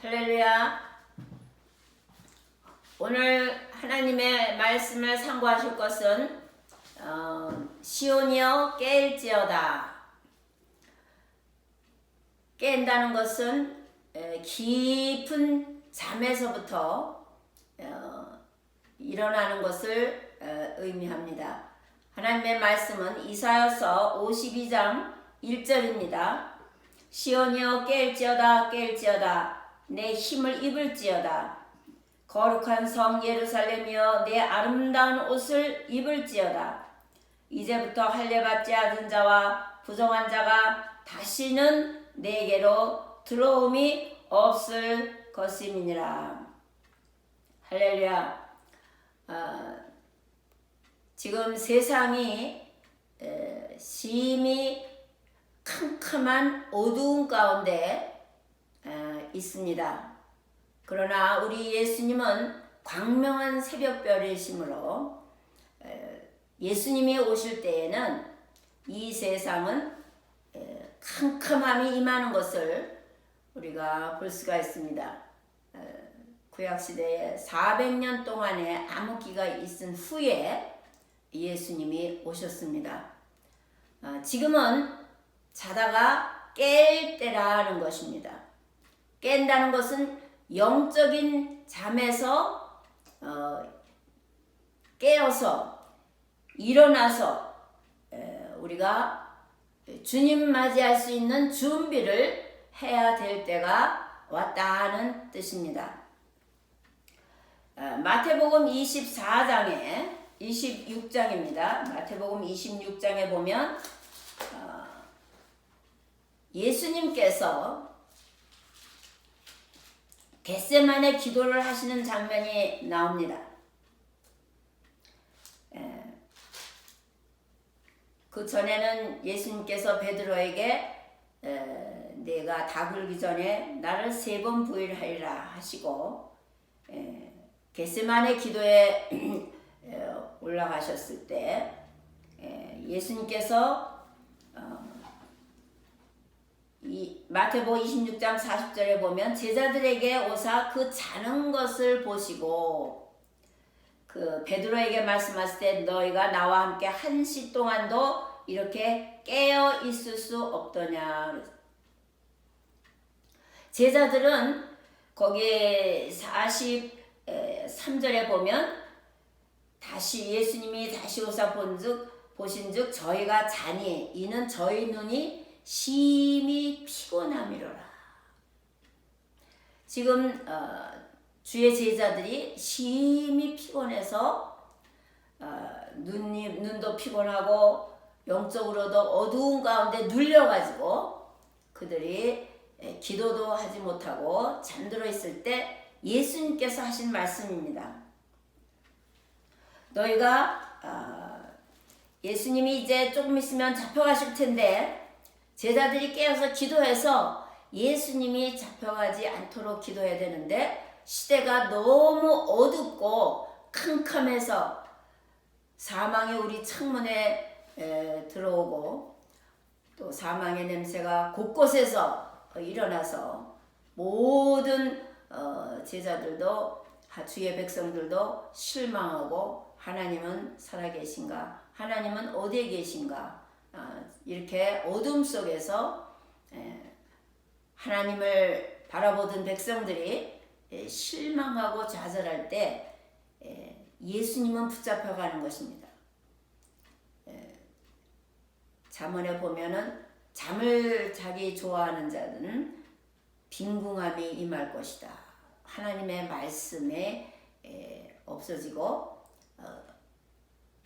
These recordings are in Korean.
할렐루야. 오늘 하나님의 말씀을 상고하실 것은 시온이여 깰지어다. 깬다는 것은 깊은 잠에서부터 일어나는 것을 의미합니다. 하나님의 말씀은 이사야서 52장 1절입니다. 시온이여 깰지어다 깰지어다 내 힘을 입을지어다. 거룩한 성 예루살렘이여 내 아름다운 옷을 입을지어다. 이제부터 할례받지 않은 자와 부정한 자가 다시는 내게로 들어옴이 없을 것임이니라. 할렐루야. 지금 세상이 심히 캄캄한 어두운 가운데 있습니다. 그러나 우리 예수님은 광명한 새벽별이시므로 예수님이 오실 때에는 이 세상은 캄캄함이 임하는 것을 우리가 볼 수가 있습니다. 구약시대에 400년 동안의 암흑기가 있은 후에 예수님이 오셨습니다. 지금은 자다가 깰 때라는 것입니다. 깬다는 것은 영적인 잠에서 깨어서 일어나서 우리가 주님 맞이할 수 있는 준비를 해야 될 때가 왔다는 뜻입니다. 마태복음 24장에 26장입니다. 마태복음 26장에 보면 예수님께서 겟세마네 기도를 하시는 장면이 나옵니다. 그 전에는 예수님께서 베드로에게 내가 다 굴기 전에 나를 3번 부인하리라 하시고 겟세마네 기도에 올라가셨을 때 예수님께서 이 마태복음 26장 40절에 보면 제자들에게 오사 그 자는 것을 보시고 그 베드로에게 말씀하실 때 너희가 나와 함께 1시 동안도 이렇게 깨어 있을 수 없더냐. 제자들은 거기에 43절에 보면 다시 예수님이 다시 오사 보신즉 저희가 자니 이는 저희 눈이 심히 피곤함이로라. 지금 주의 제자들이 심히 피곤해서 눈도 피곤하고 영적으로도 어두운 가운데 눌려가지고 그들이 기도도 하지 못하고 잠들어 있을 때 예수님께서 하신 말씀입니다. 너희가 예수님이 이제 조금 있으면 잡혀가실 텐데 제자들이 깨어서 기도해서 예수님이 잡혀가지 않도록 기도해야 되는데 시대가 너무 어둡고 캄캄해서 사망이 우리 창문에 들어오고 또 사망의 냄새가 곳곳에서 일어나서 모든 제자들도 주의 백성들도 실망하고 하나님은 살아계신가? 하나님은 어디에 계신가? 이렇게 어둠 속에서 하나님을 바라보던 백성들이 실망하고 좌절할 때 예수님은 붙잡혀가는 것입니다. 잠언에 보면은 잠을 자기 좋아하는 자는 빈궁함이 임할 것이다. 하나님의 말씀에 없어지고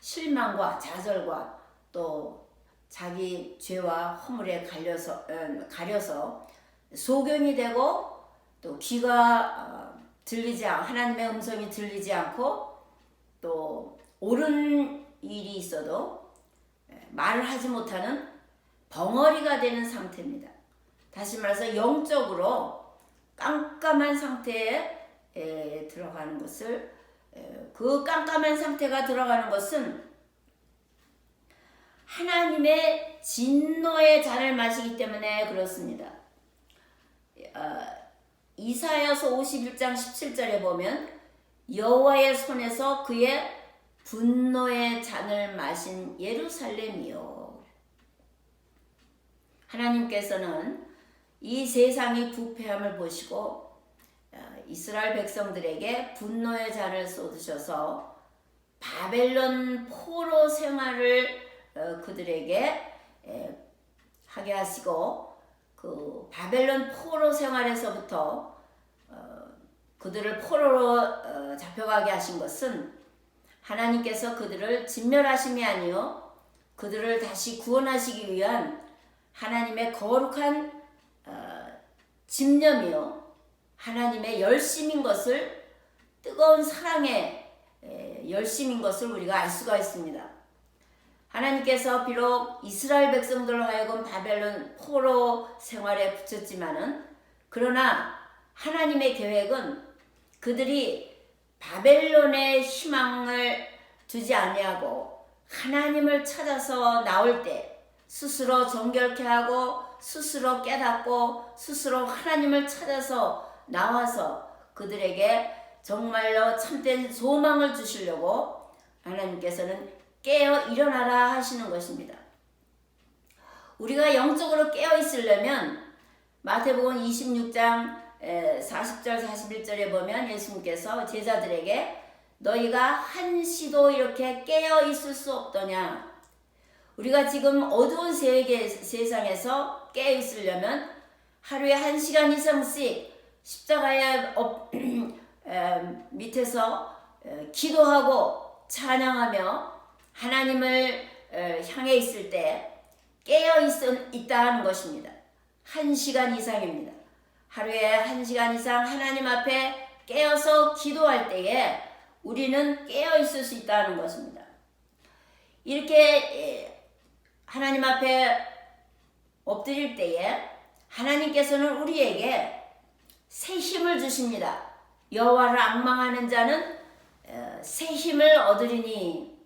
실망과 좌절과 또 자기 죄와 허물에 가려서 소경이 되고 또 귀가 하나님의 음성이 들리지 않고 또 옳은 일이 있어도 말을 하지 못하는 벙어리가 되는 상태입니다. 다시 말해서 영적으로 깜깜한 상태에 들어가는 것을 그 깜깜한 상태가 들어가는 것은 하나님의 진노의 잔을 마시기 때문에 그렇습니다. 이사야서 51장 17절에 보면 여호와의 손에서 그의 분노의 잔을 마신 예루살렘이요. 하나님께서는 이 세상이 부패함을 보시고 이스라엘 백성들에게 분노의 잔을 쏟으셔서 바벨론 포로 생활을 그들에게 하게 하시고 그 바벨론 포로 생활에서부터 그들을 포로로 잡혀가게 하신 것은 하나님께서 그들을 진멸하심이 아니요 그들을 다시 구원하시기 위한 하나님의 거룩한 집념이요 하나님의 열심인 것을 뜨거운 사랑의 열심인 것을 우리가 알 수가 있습니다. 하나님께서 비록 이스라엘 백성들로 하여금 바벨론 포로 생활에 붙였지만은 그러나 하나님의 계획은 그들이 바벨론의 희망을 두지 아니하고 하나님을 찾아서 나올 때 스스로 정결케 하고 스스로 깨닫고 스스로 하나님을 찾아서 나와서 그들에게 정말로 참된 소망을 주시려고 하나님께서는 깨어 일어나라 하시는 것입니다. 우리가 영적으로 깨어 있으려면 마태복음 26장 40절 41절에 보면 예수님께서 제자들에게 너희가 한시도 이렇게 깨어 있을 수 없더냐. 우리가 지금 어두운 세상에서 깨어 있으려면 하루에 1시간 이상씩 십자가의 밑에서 기도하고 찬양하며 하나님을 향해 있을 때 깨어 있다 하는 것입니다. 1시간 이상입니다. 하루에 1시간 이상 하나님 앞에 깨어서 기도할 때에 우리는 깨어 있을 수 있다는 것입니다. 이렇게 하나님 앞에 엎드릴 때에 하나님께서는 우리에게 새 힘을 주십니다. 여호와를 앙망하는 자는 새 힘을 얻으리니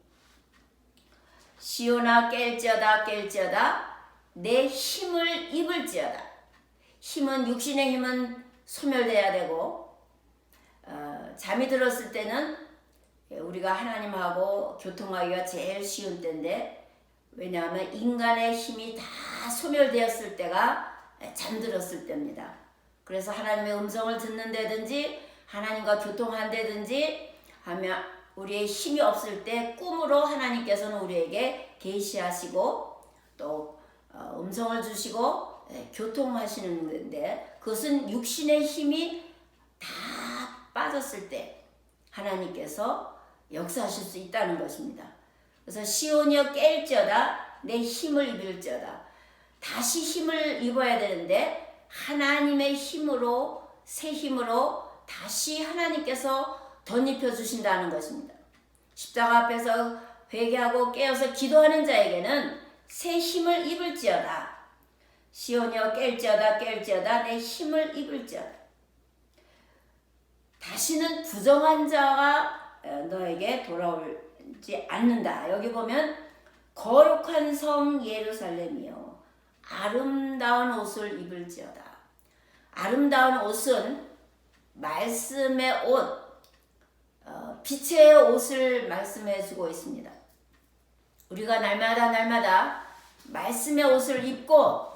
시온아 깰지어다 깰지어다 내 힘을 입을지어다. 힘은 육신의 힘은 소멸돼야 되고 잠이 들었을 때는 우리가 하나님하고 교통하기가 제일 쉬운 때인데 왜냐하면 인간의 힘이 다 소멸되었을 때가 잠들었을 때입니다. 그래서 하나님의 음성을 듣는다든지 하나님과 교통한다든지 하면 우리의 힘이 없을 때 꿈으로 하나님께서는 우리에게 계시하시고 또 음성을 주시고 교통하시는 건데 그것은 육신의 힘이 다 빠졌을 때 하나님께서 역사하실 수 있다는 것입니다. 그래서 시온이여 깰지어다 내 힘을 입을지어다. 다시 힘을 입어야 되는데 하나님의 힘으로 새 힘으로 다시 하나님께서 덧입혀 주신다는 것입니다. 십자가 앞에서 회개하고 깨어서 기도하는 자에게는 새 힘을 입을지어다. 시온이여 깰지어다 깰지어다 내 힘을 입을지어다. 다시는 부정한 자가 너에게 돌아오지 않는다. 여기 보면 거룩한 성 예루살렘이여 아름다운 옷을 입을지어다. 아름다운 옷은 말씀의 옷, 빛의 옷을 말씀해 주고 있습니다. 우리가 날마다 말씀의 옷을 입고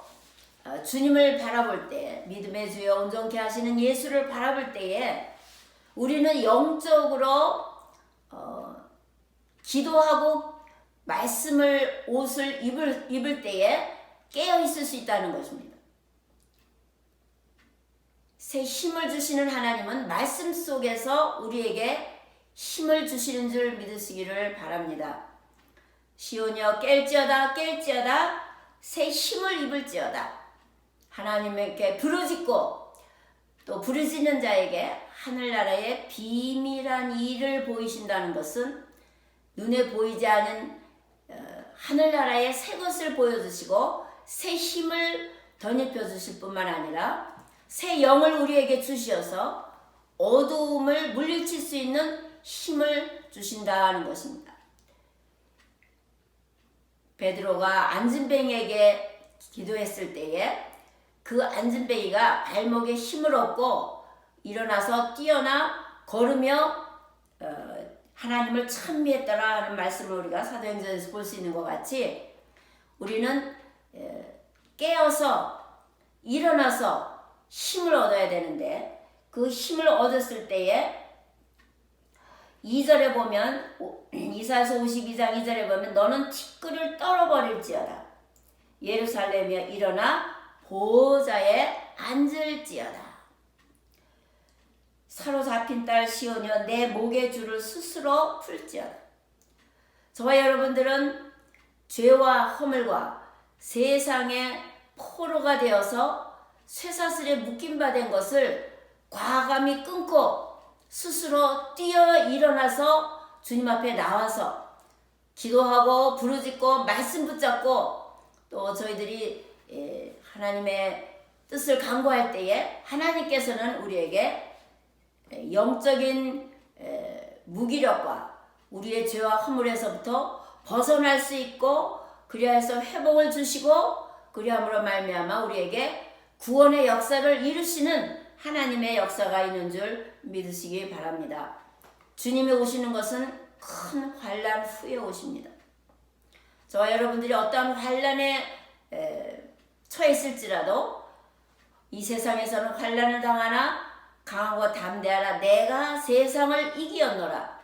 주님을 바라볼 때 믿음의 주여 온전케 하시는 예수를 바라볼 때에 우리는 영적으로 기도하고 말씀을 옷을 입을 때에 깨어 있을 수 있다는 것입니다. 새 힘을 주시는 하나님은 말씀 속에서 우리에게 힘을 주시는 줄 믿으시기를 바랍니다. 시온이여 깰지어다 깰지어다 새 힘을 입을지어다. 하나님께 부르짖고 또 부르짖는 자에게 하늘나라의 비밀한 일을 보이신다는 것은 눈에 보이지 않은 하늘나라의 새 것을 보여주시고 새 힘을 덧입혀 주실 뿐만 아니라 새 영을 우리에게 주시어서 어두움을 물리칠 수 있는 힘을 주신다는 것입니다. 베드로가 안진뱅이에게 기도했을 때에 그 안진뱅이가 발목에 힘을 얻고 일어나서 뛰어나 걸으며 하나님을 찬미했더라 하는 말씀을 우리가 사도행전에서 볼 수 있는 것 같이 우리는 깨어서 일어나서 힘을 얻어야 되는데 그 힘을 얻었을 때에 2절에 보면 이사야서 52장 2절에 보면 너는 티끌을 떨어버릴지어다 예루살렘이여 일어나 보호자에 앉을지어다 사로잡힌 딸 시온이여 내 목의 줄을 스스로 풀지어다. 저와 여러분들은 죄와 허물과 세상의 포로가 되어서 쇠사슬에 묶임받은 것을 과감히 끊고 스스로 뛰어 일어나서 주님 앞에 나와서 기도하고 부르짖고 말씀 붙잡고 또 저희들이 하나님의 뜻을 간구할 때에 하나님께서는 우리에게 영적인 무기력과 우리의 죄와 허물에서부터 벗어날 수 있고 그리하여서 회복을 주시고 그리함으로 말미암아 우리에게 구원의 역사를 이루시는 하나님의 역사가 있는 줄 믿으시기 바랍니다. 주님이 오시는 것은 큰 환난 후에 오십니다. 저와 여러분들이 어떠한 환난에 처했을지라도 이 세상에서는 환난을 당하나 강하고 담대하라 내가 세상을 이기었노라.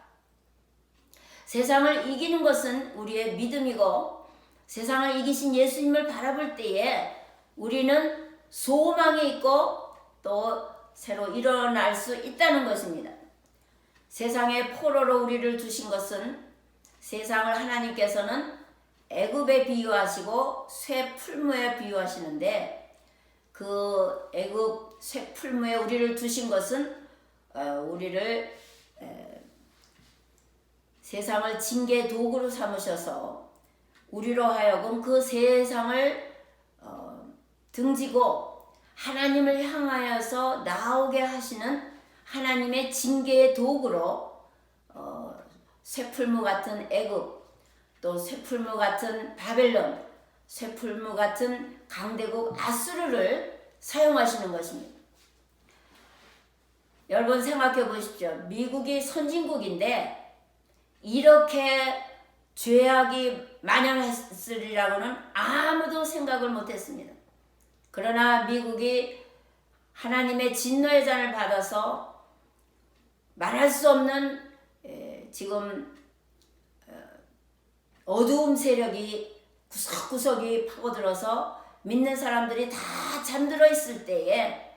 세상을 이기는 것은 우리의 믿음이고 세상을 이기신 예수님을 바라볼 때에 우리는 소망이 있고 또 새로 일어날 수 있다는 것입니다. 세상의 포로로 우리를 두신 것은 세상을 하나님께서는 애굽에 비유하시고 쇠 풀무에 비유하시는데 그 애굽 쇠 풀무에 우리를 두신 것은 우리를 세상을 징계 도구로 삼으셔서 우리로 하여금 그 세상을 등지고 하나님을 향하여서 나오게 하시는 하나님의 징계의 도구로 쇠풀무 같은 애굽 또 쇠풀무 같은 바벨론 쇠풀무 같은 강대국 아수르를 사용하시는 것입니다. 여러분 생각해 보십시오. 미국이 선진국인데 이렇게 죄악이 만연했으리라고는 아무도 생각을 못했습니다. 그러나 미국이 하나님의 진노의 잔을 받아서 말할 수 없는 지금 어두움 세력이 구석구석이 파고들어서 믿는 사람들이 다 잠들어 있을 때에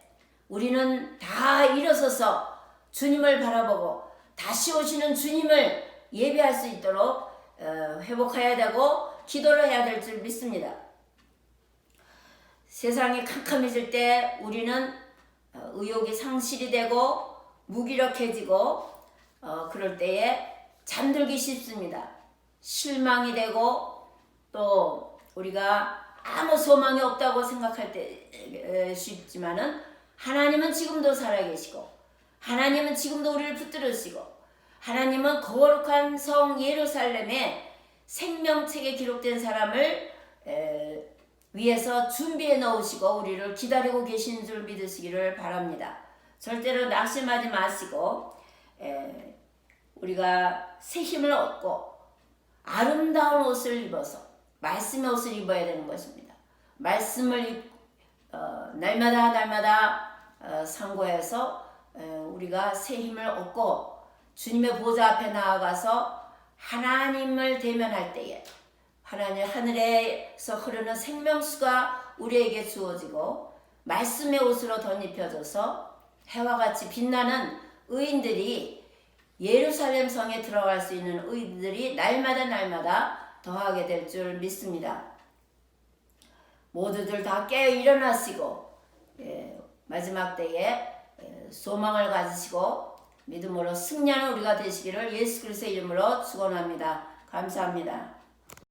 우리는 다 일어서서 주님을 바라보고 다시 오시는 주님을 예배할 수 있도록 회복해야 되고 기도를 해야 될 줄 믿습니다. 세상이 캄캄해질 때 우리는 의욕이 상실이 되고 무기력해지고 그럴 때에 잠들기 쉽습니다. 실망이 되고 또 우리가 아무 소망이 없다고 생각할 때 쉽지만은 하나님은 지금도 살아계시고 하나님은 지금도 우리를 붙들으시고 하나님은 거룩한 성 예루살렘에 생명책에 기록된 사람을 위해서 준비해 놓으시고 우리를 기다리고 계신 줄 믿으시기를 바랍니다. 절대로 낙심하지 마시고 우리가 새 힘을 얻고 아름다운 옷을 입어서 말씀의 옷을 입어야 되는 것입니다. 말씀을 날마다 상고해서 우리가 새 힘을 얻고 주님의 보좌 앞에 나아가서 하나님을 대면할 때에 하나님 하늘에서 흐르는 생명수가 우리에게 주어지고 말씀의 옷으로 덧입혀져서 해와 같이 빛나는 의인들이 예루살렘 성에 들어갈 수 있는 의인들이 날마다 더하게 될 줄 믿습니다. 모두들 다 깨어 일어나시고 마지막 때에 소망을 가지시고 믿음으로 승리하는 우리가 되시기를 예수 그리스도의 이름으로 축원합니다. 감사합니다.